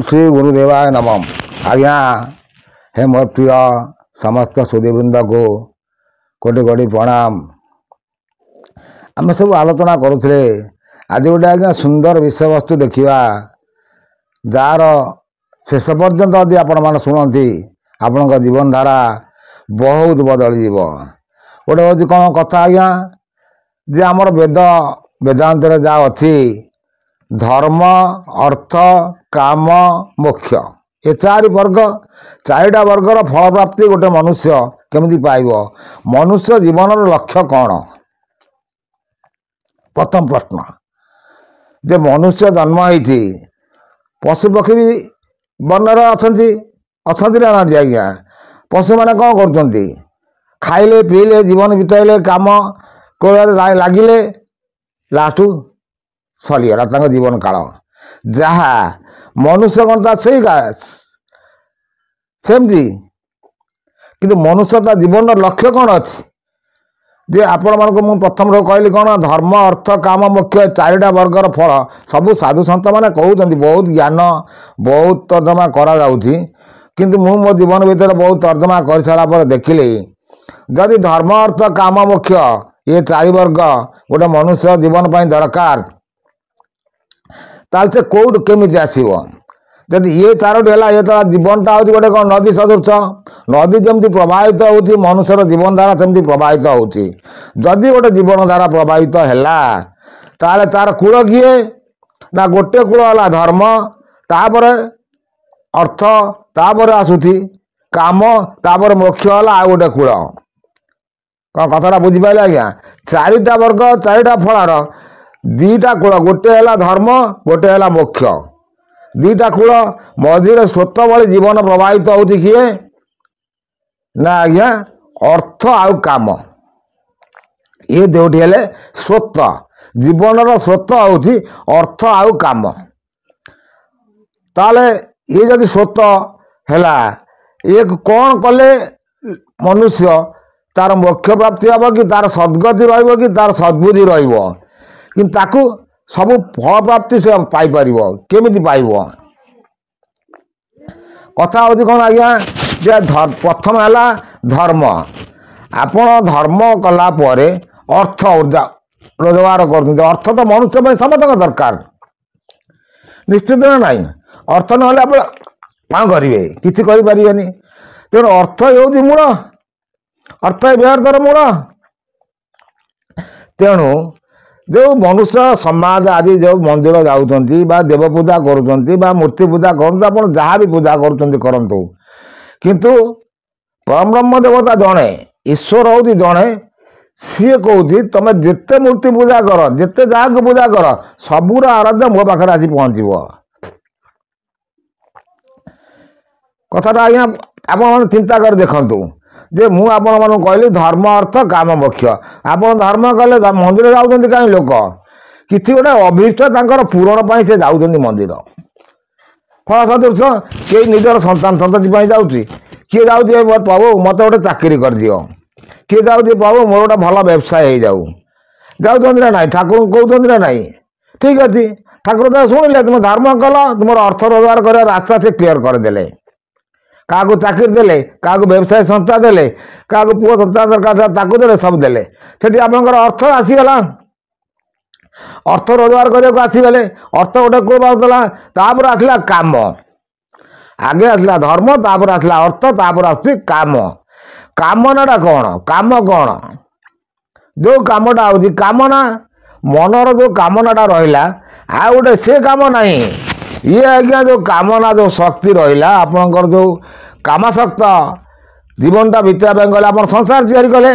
ओम श्री गुरुदेवाय नमः। आज्ञा हे मोर प्रिय समस्त सुधीवृंद को कोटि कोटि प्रणाम। आम सब आलोचना करुले आज गोटे आज्ञा सुंदर विषय वस्तु देखा जार शेष पर्यंत यदि आपण मैंने शुणती आपण जीवन धारा बहुत बदल गोटे हूँ कौन कथा आज्ञा जे आमर वेदांत जहाँ अच्छी धर्म अर्थ काम मोक्ष ये चारि वर्ग चारिटा वर्गर फल प्राप्ति गोटे मनुष्य केमिति पाइब मनुष्य जीवन लक्ष्य कौन प्रथम प्रश्न जे मनुष्य जन्म होती पशुपक्षी भी वन अच्छा ना आज्ञा पशु मैंने कौन कर खाइले पीले जीवन बिताइले काम लगिले लास्ट सरीगला जीवन काल जहा मनुष्य कौन सेमती किंतु मनुष्य जीवन लक्ष्य कौन अच्छी जे आपण मानक मु प्रथम कहली कौन धर्म अर्थ काम मोक्ष चारिटा वर्गर फल सबू साधु सन्त मैंने कहते बहुत ज्ञान बहुत तर्जमा करा किंतु मु मो जीवन भीतर बहुत तर्जमा कर सारा देखिली जदि धर्म अर्थ काम मोक्ष ये चारि वर्ग गोटे मनुष्य जीवन पाई दरकार ताल से कौट केमी आसो जदि ये चारोटी है ये तार जीवनटा हूँ गोटे कौन नदी सदृश नदी जमी प्रवाहित हो मनुष्यर जीवन धारा सेमती प्रवाहित होती जदि गोटे जीवन धारा प्रवाहित है तार कूल किए ना गोटे कूल है धर्म तापर अर्थ तापर आसुची काम तापर मोक्ष है आ गोटे कूल कौन कथा बुझिपारे आज्ञा चारिटा वर्ग चारिटा फलार दीटा कूल गोटे है धर्म गोटे है मोक्ष दीटा कूल मझे स्रोत भाई जीवन प्रवाहित होती किए ना आज्ञा अर्थ आउ काम ये देवटी है स्रोत जीवन स्रोत होती अर्थ आउ काम ताले ये जदि स्रोत है ये कौन कले मनुष्य तार मोक्ष प्राप्ति हम कि तार सद्गति रही सद्बुद्धि रु सब फल प्राप्ति से पाइपर केमी पाइब कथा हूँ कौन आज्ञा जे प्रथम है धर्म आपण धर्म कलापर अर्थ रोजगार कर अर्थ तो मनुष्य समस्त दरकार निश्चित ना ना अर्थ ना कौन करेंगे किसी करें तेणु अर्थ हूँ मूल अर्थ व्यर्थर मूल तेणु जो मनुष्य समाज आज जो मंदिर जाऊँगी देव पूजा करुँच मूर्ति पूजा कर जहाँ भी पूजा करूँ किंतु परम ब्रह्म देवता जड़े ईश्वर हूँ जड़े सी कौच तुम जिते मूर्ति पूजा कर जिते जहाँ पूजा कर सबूर आराध्य मो पाखे आसी पहुँचब कथा आज्ञा आप चिंता कर देखु जे मु आपण मानू कहली धर्म अर्थ काम मोक्ष आप धर्म कले मंदिर जाऊँ कहीं लोक किसी गोटे अभीष्ट पूरण पर से जाऊँ मंदिर फल सदृश किए निजर संतान संतति जाऊँगी किए जाऊँगी प्रभु मत गोटे चाकरी कर दियो किए जाऊँगी प्रभु मोर गोटे भल व्यवसाय हो जाऊँ ना ना ठाकुर कहते ना ना ठीक अच्छे ठाकुर तो शुणिले तुम धर्म कल तुम अर्थ रोजगार कर रास्ता से क्लीयर करदे क्या चाकरी देले क्या व्यवसाय संस्था देले क्या पुओ संस्था दरकार देले सब देले से आपंकर अर्थ आसीगला अर्थ रोजगार करने को आसीगले अर्थ गोटे कौन आसला तापर आसला काम आगे आसला धर्म तापर आसला अर्थ तापर आस काम कामनाटा कौन काम कौन जो कामटा हूँ कामना मनर जो कामनाटा रहा आ गोटे से काम नहीं ये आज्ञा जो कामना जो शक्ति रहा आपणकर जो कामाशक्त जीवनटा बीतवा गले आप संसार तैयारी कले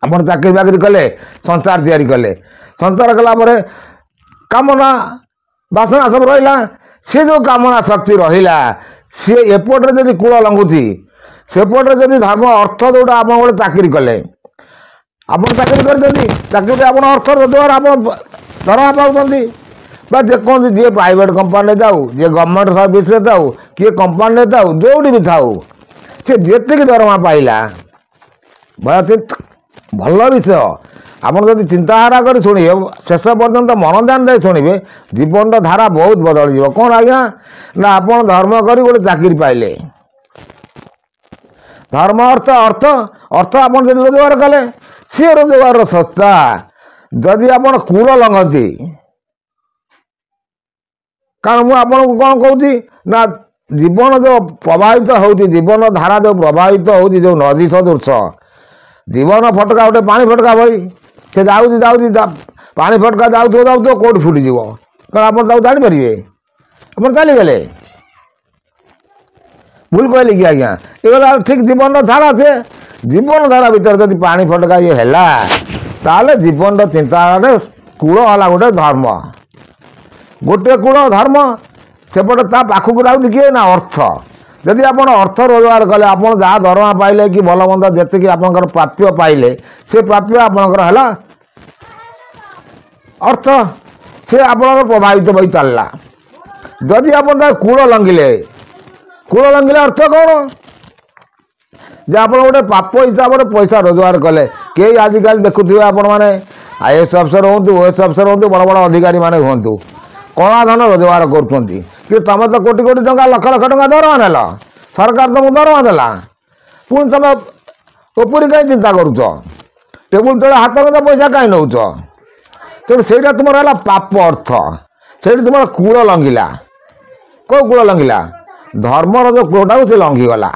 आप चाकरी बाकरी कले संसार तैयारी कले संसार कलापर कामना बासना सब रहा सी जो कामना शक्ति रहा सी एपटे जदि कूल लंघुची सेपटे जदि धर्म अर्थ जोटा आप गोटे चाकरी कले आप चाकरी कर आप अर्थ रोजगार आप दरमा पाँच जेको जी प्राइवेट कंपानी जाऊ जी गवर्नमेंट सर्विस जाऊ किए कंपानी जाऊ जो भी थाऊ सी जी दरमा पाइला भल विषय ଆପଣ ଯଦି ଚିନ୍ତାଧାରା କରି ଶୁଣିବେ ଶେଷ ପର୍ଯ୍ୟନ୍ତ ମନ ଧ୍ୟାନ ଦେଇ ଶୁଣିବେ ଜୀବନର ଧାରା ବହୁତ ବଦଳିଯିବ। କ'ଣ ଆଜ୍ଞା ନା ଆପଣ ଧର୍ମ କରି ଗୋଟେ ଚାକିରି ପାଇଲେ, ଧର୍ମ ଅର୍ଥ ଅର୍ଥ ଅର୍ଥ ଆପଣ ଯଦି ରୋଜଗାର କଲେ ସିଏ ରୋଜଗାରର ସଂସ୍ଥା। ଯଦି ଆପଣ କୂଳ ଲଙ୍ଘନ୍ତି, କାରଣ ମୁଁ ଆପଣଙ୍କୁ କ'ଣ କହୁଛି ନା ଜୀବନ ଯେଉଁ ପ୍ରବାହିତ ହେଉଛି, ଜୀବନ ଧାରା ଯେଉଁ ପ୍ରବାହିତ ହେଉଛି, ଯେଉଁ ନଦୀ ସଦୃଶ ଜୀବନ ଫଟକା ଗୋଟେ ପାଣି ଫଟକା ଭଳି ସେ ଯାଉଛି ଯାଉଛି ପାଣି ଫଟକା ଯାଉଥିବ ଯାଉଥିବ କେଉଁଠି ଫୁଟିଯିବ, କାରଣ ଆପଣ ତାକୁ ଜାଣିପାରିବେ? ଆପଣ ଚାଲିଗଲେ। ଭୁଲ କହିଲେ କି ଆଜ୍ଞା? ଏଗୁଡ଼ା ଠିକ୍ ଜୀବନର ଧାରା। ସେ ଜୀବନ ଧାରା ଭିତରେ ଯଦି ପାଣି ଫଟକା ଇଏ ହେଲା ତାହେଲେ ଜୀବନର ଚିନ୍ତାଧାରାରେ କୂଳ ହେଲା ଗୋଟେ ଧର୍ମ, ଗୋଟିଏ କୂଳ ଧର୍ମ। ସେପଟେ ତା ପାଖକୁ ଯାଉଛି କିଏ ନା ଅର୍ଥ। ଯଦି ଆପଣ ଅର୍ଥ ରୋଜଗାର କଲେ, ଆପଣ ଯାହା ଦରମା ପାଇଲେ କି ଭଲ ମନ୍ଦ ଯେତିକି ଆପଣଙ୍କର ପ୍ରାପ୍ୟ ପାଇଲେ, ସେ ପ୍ରାପ୍ୟ ଆପଣଙ୍କର ହେଲା ଅର୍ଥ, ସେ ଆପଣଙ୍କର ପ୍ରଭାବିତ ହୋଇ ଚାଲିଲା। ଯଦି ଆପଣ ତା କୂଳ ଲଙ୍ଘିଲେ, କୂଳ ଲଙ୍ଘିଲେ ଅର୍ଥ କ'ଣ? ଯେ ଆପଣ ଗୋଟେ ପାପ ହିସାବରେ ପଇସା ରୋଜଗାର କଲେ। କେହି ଆଜିକାଲି ଦେଖୁଥିବେ ଆପଣମାନେ IAS ଅଫିସର ହୁଅନ୍ତୁ, OS ଅଫିସର ହୁଅନ୍ତୁ, ବଡ଼ ବଡ଼ ଅଧିକାରୀମାନେ ହୁଅନ୍ତୁ, କଳା ଧନ ରୋଜଗାର କରୁଛନ୍ତି। କିନ୍ତୁ ତୁମେ ତ କୋଟି କୋଟି ଟଙ୍କା ଲକ୍ଷ ଲକ୍ଷ ଟଙ୍କା ଦରମା ନେଲ, ସରକାର ତୁମକୁ ଦରମା ଦେଲା, ପୁଣି ତୁମେ ଉପରି କାହିଁ ଚିନ୍ତା କରୁଛ? ଟେବୁଲ ତଳେ ହାତ ଗଜା ପଇସା କାହିଁ ନେଉଛ? ତେଣୁ ସେଇଟା ତୁମର ହେଲା ପାପ ଅର୍ଥ। ସେଇଠି ତୁମର କୂଳ ଲଙ୍ଘିଲା। କେଉଁ କୂଳ ଲଙ୍ଘିଲା? ଧର୍ମର ଯେଉଁ କୂଳଟାକୁ ସେ ଲଙ୍ଘିଗଲା।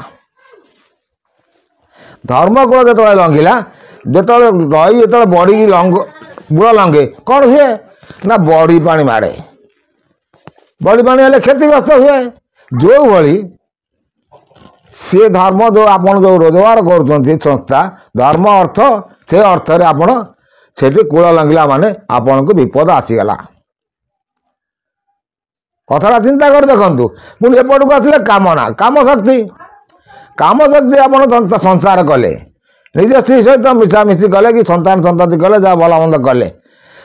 ଧର୍ମ କୂଳ ଯେତେବେଳେ ଲଙ୍ଘିଲା, ଯେତେବେଳେ ନଈ ଯେତେବେଳେ ବଢ଼ିକି କୂଳ ଲଙ୍ଘେ କ'ଣ ହୁଏ ନା ବଢ଼ି ପାଣି ମାଡ଼େ। ବଢ଼ି ପାଣି ହେଲେ କ୍ଷତିଗ୍ରସ୍ତ ହୁଏ। ଯେଉଁଭଳି ସେ ଧର୍ମ ଯେଉଁ ଆପଣ ଯେଉଁ ରୋଜଗାର କରୁଛନ୍ତି ସଂସ୍ଥା ଧର୍ମ ଅର୍ଥ, ସେ ଅର୍ଥରେ ଆପଣ ସେଠି କୂଳ ଲଙ୍ଘିଲା ମାନେ ଆପଣଙ୍କୁ ବିପଦ ଆସିଗଲା। କଥାଟା ଚିନ୍ତା କରି ଦେଖନ୍ତୁ। ପୁଣି ଏପଟକୁ ଆସିଲେ କାମନା, କାମ ଶକ୍ତି। କାମ ଶକ୍ତି ଆପଣ ସଂସାର କଲେ, ନିଜ ସ୍ତ୍ରୀ ସହିତ ମିଶାମିଶି କଲେ କି ସନ୍ତାନ ସନ୍ତତି କଲେ, ଯାହା ଭଲ ମନ୍ଦ କଲେ,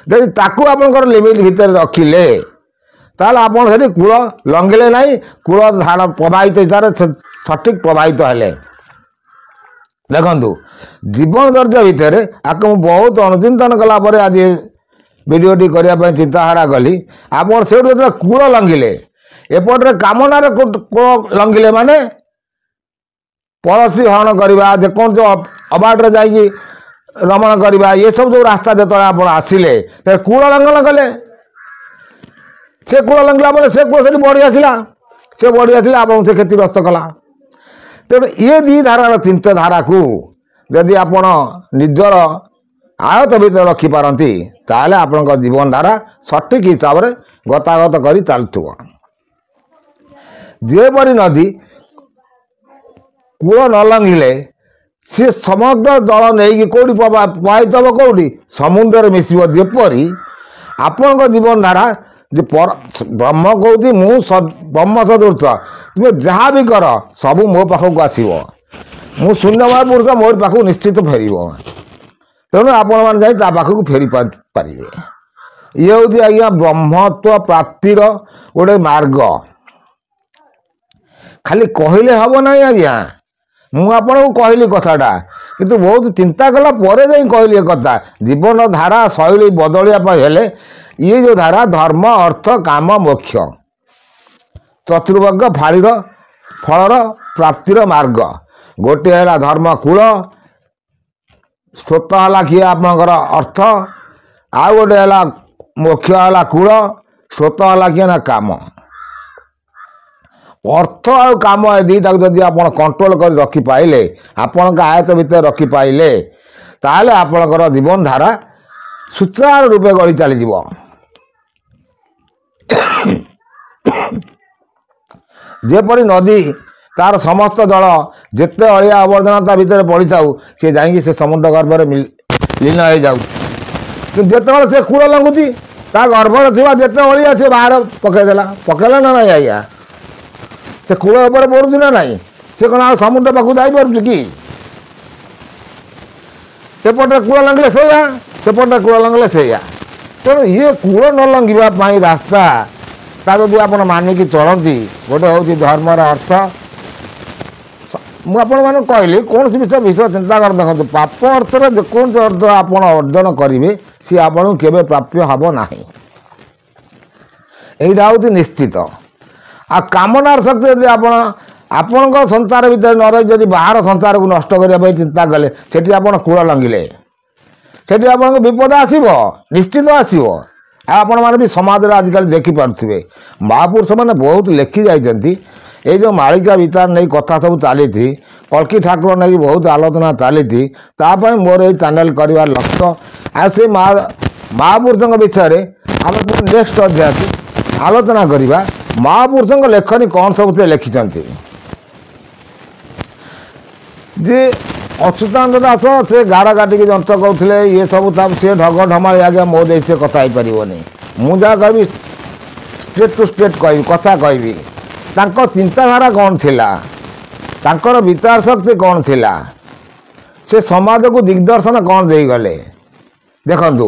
ଯଦି ତାକୁ ଆପଣଙ୍କର ଲିମିଟ୍ ଭିତରେ ରଖିଲେ ତାହେଲେ ଆପଣ ସେଠି କୂଳ ଲଙ୍ଘିଲେ ନାହିଁ, କୂଳ ଧାରା ପ୍ରବାହିତ ହିସାବରେ ସଠିକ୍ ପ୍ରବାହିତ ହେଲେ। ଦେଖନ୍ତୁ ଜୀବନ ଦୈର୍ଘ୍ୟ ଭିତରେ ଆକୁ ମୁଁ ବହୁତ ଅନୁଚିନ୍ତନ କଲା ପରେ ଆଜି ଭିଡ଼ିଓଟି କରିବା ପାଇଁ ଚିନ୍ତାଧାରା କଲି। ଆପଣ ସେଇଠୁ ଯେତେବେଳେ କୂଳ ଲଙ୍ଘିଲେ, ଏପଟରେ କାମନାରେ କୂଳ ଲଙ୍ଘିଲେ ମାନେ ପଳସି ହରଣ କରିବା, ଯେକୌଣସି ଅବାଟରେ ଯାଇକି ରମଣ କରିବା, ଏସବୁ ଯେଉଁ ରାସ୍ତା ଯେତେବେଳେ ଆପଣ ଆସିଲେ କୂଳ ଲଙ୍ଘନ କଲେ। ସେ କୂଳ ଲଙ୍ଘିଲା ପରେ ସେ କୂଳ ସେଠି ବଢ଼ି ଆସିଲା, ସେ ବଢ଼ି ଆସିଲା ଆପଣଙ୍କୁ ସେ କ୍ଷତିଗ୍ରସ୍ତ କଲା। ତେଣୁ ଏ ଦୁଇ ଧାରାର ଚିନ୍ତାଧାରାକୁ ଯଦି ଆପଣ ନିଜର ଆୟତ ଭିତରେ ରଖିପାରନ୍ତି ତାହେଲେ ଆପଣଙ୍କ ଜୀବନଧାରା ସଠିକ୍ ହିସାବରେ ଗତାଗତ କରି ଚାଲୁଥିବ। ଯେପରି ନଦୀ କୂଳ ନ ଲଙ୍ଘିଲେ ସେ ସମଗ୍ର ଜଳ ନେଇକି କେଉଁଠି ପ୍ରବାହିତ ହେବ, କେଉଁଠି ସମୁଦ୍ରରେ ମିଶିବ। ଯେପରି ଆପଣଙ୍କ ଜୀବନଧାରା ଯେ ବ୍ରହ୍ମ କହୁଛି ମୁଁ ବ୍ରହ୍ମ ସଦୃଶ, ତୁମେ ଯାହା ବି କର ସବୁ ମୋ ପାଖକୁ ଆସିବ, ମୁଁ ଶୂନ୍ୟମୟ ପୁରୁଷ ମୋରି ପାଖକୁ ନିଶ୍ଚିତ ଫେରିବ। ତେଣୁ ଆପଣମାନେ ଯାଇ ତା ପାଖକୁ ଫେରି ପାରିବେ। ଇଏ ହେଉଛି ଆଜ୍ଞା ବ୍ରହ୍ମତ୍ୱ ପ୍ରାପ୍ତିର ଗୋଟେ ମାର୍ଗ। ଖାଲି କହିଲେ ହେବ ନାହିଁ ଆଜ୍ଞା। ମୁଁ ଆପଣଙ୍କୁ କହିଲି କଥାଟା, କିନ୍ତୁ ବହୁତ ଚିନ୍ତା କଲା ପରେ ଯାଇ କହିଲି ଏ କଥା। ଜୀବନ ଧାରା ଶୈଳୀ ବଦଳିବା ପାଇଁ ହେଲେ ଇଏ ଯେଉଁ ଧାରା ଧର୍ମ ଅର୍ଥ କାମ ମୋକ୍ଷ ଚତୁର୍ବର୍ଗ ଫଳର ପ୍ରାପ୍ତିର ମାର୍ଗ। ଗୋଟିଏ ହେଲା ଧର୍ମ କୂଳ, ସ୍ରୋତ ହେଲା କିଏ ଆପଣଙ୍କର ଅର୍ଥ, ଆଉ ଗୋଟେ ହେଲା ମୋକ୍ଷ ହେଲା କୂଳ, ସ୍ରୋତ ହେଲା କିଏ ନା କାମ। ଅର୍ଥ ଆଉ କାମ ଏ ଦୁଇଟାକୁ ଯଦି ଆପଣ କଣ୍ଟ୍ରୋଲ କରି ରଖିପାଇଲେ, ଆପଣଙ୍କ ଆୟତ ଭିତରେ ରଖିପାଇଲେ, ତାହେଲେ ଆପଣଙ୍କର ଜୀବନ ଧାରା ସୁଚାରୁ ରୂପେ ଗଢ଼ି ଚାଲିଯିବ। ଯେପରି ନଦୀ ତାର ସମସ୍ତ ଜଳ ଯେତେ ଅଳିଆ ଆବର୍ଜନା ତା ଭିତରେ ପଡ଼ିଥାଉ ସେ ଯାଇକି ସେ ସମୁଦ୍ର ଗର୍ଭରେ ଲୀନ ହେଇଯାଉ, କିନ୍ତୁ ଯେତେବେଳେ ସେ କୂଳ ଲଙ୍ଘୁଛି ତା ଗର୍ଭରେ ଥିବା ଯେତେ ଅଳିଆ ସେ ବାହାର ପକାଇଦେଲା। ପକାଇଲା ନା ନାହିଁ ଆଜ୍ଞା? ସେ କୂଳ ଉପରେ ପଡ଼ୁଛି ନା ନାହିଁ? ସେ କ'ଣ ଆଉ ସମୁଦ୍ର ପାଖକୁ ଯାଇପାରୁଛି କି? ସେପଟେ କୂଳ ଲଙ୍ଘିଲେ ସେଇଆ, ସେପଟେ କୂଳ ଲଙ୍ଘିଲେ ସେଇଆ। ତେଣୁ ଇଏ କୂଳ ନ ଲଙ୍ଘିବା ପାଇଁ ରାସ୍ତା ତା ଯଦି ଆପଣ ମାନିକି ଚଳନ୍ତି, ଗୋଟେ ହେଉଛି ଧର୍ମର ଅର୍ଥ ମୁଁ ଆପଣମାନଙ୍କୁ କହିଲି କୌଣସି ବିଷୟ ଚିନ୍ତା କରି ଦେଖନ୍ତୁ ପାପ ଅର୍ଥରେ ଯେକୌଣସି ଅର୍ଥ ଆପଣ ଅର୍ଜନ କରିବେ ସିଏ ଆପଣଙ୍କୁ କେବେ ପ୍ରାପ୍ୟ ହେବ ନାହିଁ, ଏଇଟା ହେଉଛି ନିଶ୍ଚିତ। ଆଉ କାମନାର ଶକ୍ତି ଯଦି ଆପଣଙ୍କ ସଂସାର ଭିତରେ ନ ରହି ଯଦି ବାହାର ସଂସାରକୁ ନଷ୍ଟ କରିବା ପାଇଁ ଚିନ୍ତା କଲେ ସେଠି ଆପଣ କୂଳ ଲଙ୍ଘିଲେ, ସେଠି ଆପଣଙ୍କୁ ବିପଦ ଆସିବ, ନିଶ୍ଚିତ ଆସିବ। ଆଉ ଆପଣମାନେ ବି ସମାଜରେ ଆଜିକାଲି ଦେଖିପାରୁଥିବେ ମହାପୁରୁଷମାନେ ବହୁତ ଲେଖି ଯାଇଛନ୍ତି। ଏଇ ଯେଉଁ ମାଳିକା ବିତାର ନେଇ କଥା ସବୁ ଚାଲିଛି, କଳ୍କି ଠାକୁର ନେଇ ବହୁତ ଆଲୋଚନା ଚାଲିଛି, ତା ପାଇଁ ମୋର ଏଇ ଚ୍ୟାନେଲ୍ କରିବାର ଲକ୍ଷ୍ୟ। ଆଉ ସେ ମହାପୁରୁଷଙ୍କ ବିଷୟରେ ଆମେ ପୁଣି ନେକ୍ସଟ ଅଧ୍ୟାୟକୁ ଆଲୋଚନା କରିବା। ମହାପୁରୁଷଙ୍କ ଲେଖନୀ କ'ଣ ସବୁ ସେ ଲେଖିଛନ୍ତି। ଯେ ଅଚ୍ୟୁତାନନ୍ଦ ଦାସ ସେ ଗାର କାଟିକି ଯନ୍ତ୍ର କରୁଥିଲେ, ଇଏ ସବୁ ସେ ଢଗ ଢମାଳି ଆଜ୍ଞା ମୋ ଦେଇ ସେ କଥା ହେଇପାରିବନି। ମୁଁ ଯାହା କହିବି ଷ୍ଟ୍ରେଟ୍ ଟୁ ଷ୍ଟ୍ରେଟ୍ କହିବି, କଥା କହିବି। ତାଙ୍କ ଚିନ୍ତାଧାରା କ'ଣ ଥିଲା, ତାଙ୍କର ବିଚାର ଶକ୍ତି କ'ଣ ଥିଲା, ସେ ସମାଜକୁ ଦିଗ୍ଦର୍ଶନ କ'ଣ ଦେଇଗଲେ। ଦେଖନ୍ତୁ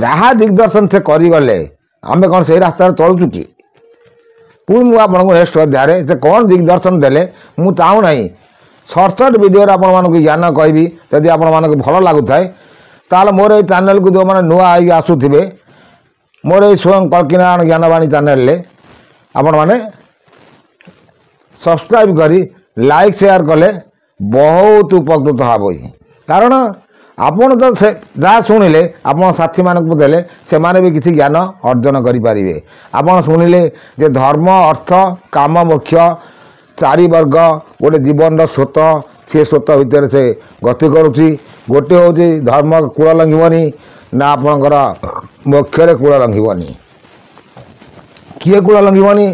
ଯାହା ଦିଗ୍ଦର୍ଶନ ସେ କରିଗଲେ ଆମେ କ'ଣ ସେଇ ରାସ୍ତାରେ ଚଳୁଛୁ କି? ପୁଣି ମୁଁ ଆପଣଙ୍କୁ ନେକ୍ସଟ ଅଧ୍ୟାୟରେ ସେ କ'ଣ ଦିଗ୍ଦର୍ଶନ ଦେଲେ ମୁଁ ଚାହୁଁନାହିଁ ସର୍ଟକଟ୍ ଭିଡ଼ିଓରେ ଆପଣମାନଙ୍କୁ ଜ୍ଞାନ କହିବି। ଯଦି ଆପଣମାନଙ୍କୁ ଭଲ ଲାଗୁଥାଏ ତାହେଲେ ମୋର ଏଇ ଚ୍ୟାନେଲକୁ ଯେଉଁମାନେ ନୂଆ ହେଇକି ଆସୁଥିବେ ମୋର ଏଇ ସ୍ୱୟଂ କଳ୍କିନାରାୟଣ ଜ୍ଞାନବାଣୀ ଚ୍ୟାନେଲରେ ଆପଣମାନେ ସବସ୍କ୍ରାଇବ୍ କରି ଲାଇକ୍ ସେୟାର କଲେ ବହୁତ ଉପକୃତ ହେବ। କାରଣ ଆପଣ ତ ସେ ଯାହା ଶୁଣିଲେ ଆପଣ ସାଥୀମାନଙ୍କୁ ଦେଲେ ସେମାନେ ବି କିଛି ଜ୍ଞାନ ଅର୍ଜନ କରିପାରିବେ। ଆପଣ ଶୁଣିଲେ ଯେ ଧର୍ମ ଅର୍ଥ କାମ ମୋକ୍ଷ ଚାରି ବର୍ଗ ଗୋଟେ ଜୀବନର ସ୍ରୋତ, ସେ ସ୍ରୋତ ଭିତରେ ସେ ଗତି କରୁଛି। ଗୋଟିଏ ହେଉଛି ଧର୍ମ କୂଳ ଲଙ୍ଘିବନି ନା ଆପଣଙ୍କର ମୋକ୍ଷରେ କୂଳ ଲଙ୍ଘିବନି। କିଏ କୂଳ ଲଙ୍ଘିବନି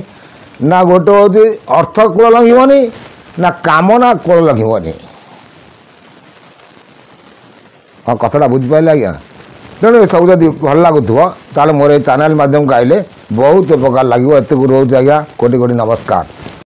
ନା ଗୋଟେ ହେଉଛି ଅର୍ଥ କୂଳ ଲଙ୍ଘିବନି ନା କାମନା କୂଳ ଲଙ୍ଘିବନି। ହଁ କଥାଟା ବୁଝିପାରିଲେ ଆଜ୍ଞା। ତେଣୁ ଏସବୁ ଯଦି ଭଲ ଲାଗୁଥିବ ତାହେଲେ ମୋର ଏଇ ଚ୍ୟାନେଲ୍ ମାଧ୍ୟମକୁ ଆଇଲେ ବହୁତ ଉପକାର ଲାଗିବ। ଏତିକି ରହୁଛି ଆଜ୍ଞା, କୋଟି କୋଟି ନମସ୍କାର।